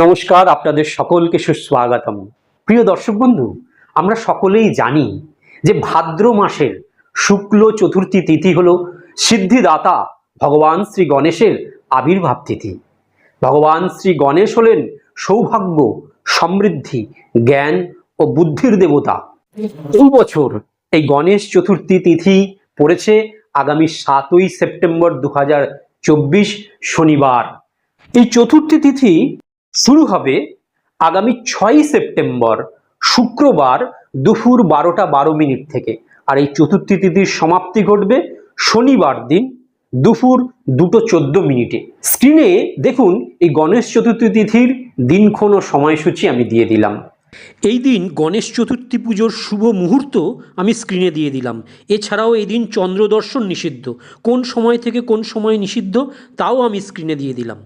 নমস্কার, আপনাদের সকলকে সুস্বাগতম। প্রিয় দর্শক বন্ধু, আমরা সকলেই জানি যে ভাদ্র মাসের শুক্ল চতুর্থী তিথি হলো সিদ্ধিদাতা ভগবান শ্রী গণেশের আবির্ভাব তিথি। ভগবান শ্রী গণেশ হলেন সৌভাগ্য, সমৃদ্ধি, জ্ঞান ও বুদ্ধির দেবতা। এই বছর এই গণেশ চতুর্থী তিথি পড়েছে আগামী 7ই সেপ্টেম্বর 2024 শনিবার। এই চতুর্থী তিথি শুরু হবে আগামী 6ই সেপ্টেম্বর শুক্রবার দুপুর 12টা 12 মিনিট থেকে, আর এই চতুর্থী তিথির সমাপ্তি ঘটবে শনিবার দিন দুপুর 2টা 14 মিনিটে। স্ক্রিনে দেখুন এই গণেশ চতুর্থী তিথির দিনক্ষণ ও সময়সূচি আমি দিয়ে দিলাম। এই দিন গণেশ চতুর্থী পুজোর শুভ মুহূর্ত আমি স্ক্রিনে দিয়ে দিলাম। এছাড়াও এই দিন চন্দ্র দর্শন নিষিদ্ধ, কোন সময় থেকে কোন সময় নিষিদ্ধ তাও আমি স্ক্রিনে দিয়ে দিলাম।